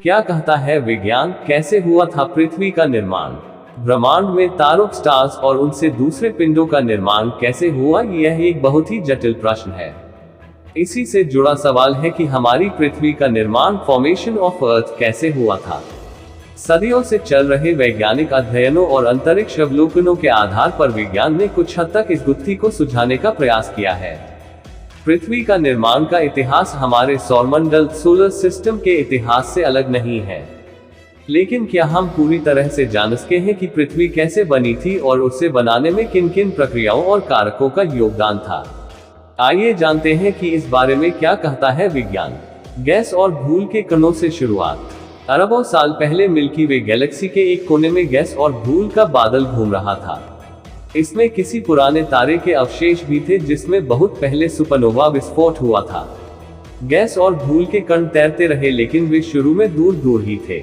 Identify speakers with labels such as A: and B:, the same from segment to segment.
A: क्या कहता है विज्ञान, कैसे हुआ था पृथ्वी का निर्माण? ब्रह्मांड में तारों, स्टार्स और उनसे दूसरे पिंडों का निर्माण कैसे हुआ, यह एक बहुत ही जटिल प्रश्न है। इसी से जुड़ा सवाल है कि हमारी पृथ्वी का निर्माण, फॉर्मेशन ऑफ अर्थ, कैसे हुआ था। सदियों से चल रहे वैज्ञानिक अध्ययनों और अंतरिक्ष अवलोकनों के आधार पर विज्ञान ने कुछ हद तक इस गुत्थी को सुलझाने का प्रयास किया है। पृथ्वी का निर्माण का इतिहास हमारे सौरमंडल, सोलर सिस्टम के इतिहास से अलग नहीं है। लेकिन क्या हम पूरी तरह से जान सके हैं कि पृथ्वी कैसे बनी थी और उसे बनाने में किन किन प्रक्रियाओं और कारकों का योगदान था? आइए जानते हैं कि इस बारे में क्या कहता है विज्ञान। गैस और धूल के कणों से शुरुआत। अरबों साल पहले मिल्की वे गैलेक्सी के एक कोने में गैस और धूल का बादल घूम रहा था। इसमें किसी पुराने तारे के अवशेष भी थे जिसमें बहुत पहले सुपरनोवा विस्फोट हुआ था। गैस और धूल के कण तैरते रहे, लेकिन वे शुरू में दूर दूर ही थे।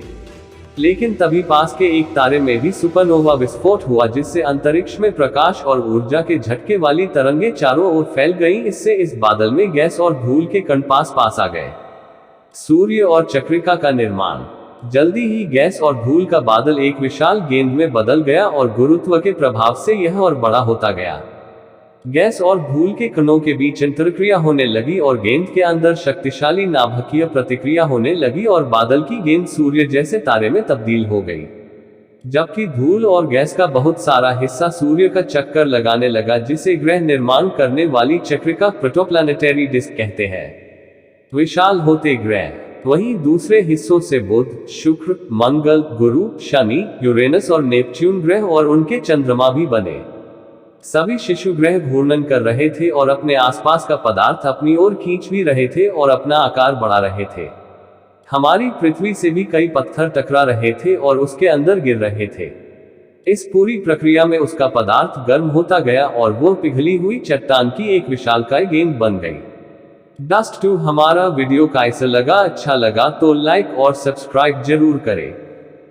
A: लेकिन तभी पास के एक तारे में भी सुपरनोवा विस्फोट हुआ, जिससे अंतरिक्ष में प्रकाश और ऊर्जा के झटके वाली तरंगें चारों ओर फैल गईं। इससे इस बादल में गैस और धूल के कण पास पास आ गए। सूर्य और चक्रिका का निर्माण। जल्दी ही गैस और धूल का बादल एक विशाल गेंद में बदल गया और गुरुत्व के प्रभाव से यह और बड़ा होता गया। गैस और धूल के कणों के बीच अंतरक्रिया होने लगी और गेंद के अंदर शक्तिशाली नाभिकीय प्रतिक्रिया होने लगी और बादल की गेंद सूर्य जैसे तारे में तब्दील हो गई। जबकि धूल और गैस का बहुत सारा हिस्सा सूर्य का चक्कर लगाने लगा, जिसे ग्रह निर्माण करने वाली चक्रिका, प्रोटोप्लैनेटरी डिस्क कहते हैं। विशाल होते ग्रह। वहीं दूसरे हिस्सों से बुध, शुक्र, मंगल, गुरु, शनि, यूरेनस और नेपच्यून ग्रह और उनके चंद्रमा भी बने। सभी शिशु ग्रह घूर्णन कर रहे थे और अपने आसपास का पदार्थ अपनी ओर खींच भी रहे थे और अपना आकार बढ़ा रहे थे। हमारी पृथ्वी से भी कई पत्थर टकरा रहे थे और उसके अंदर गिर रहे थे। इस पूरी प्रक्रिया में उसका पदार्थ गर्म होता गया और वो पिघली हुई चट्टान की एक विशालकाय गेंद बन गई। Dust to. हमारा वीडियो कैसा लगा? अच्छा लगा तो लाइक और सब्सक्राइब जरूर करें।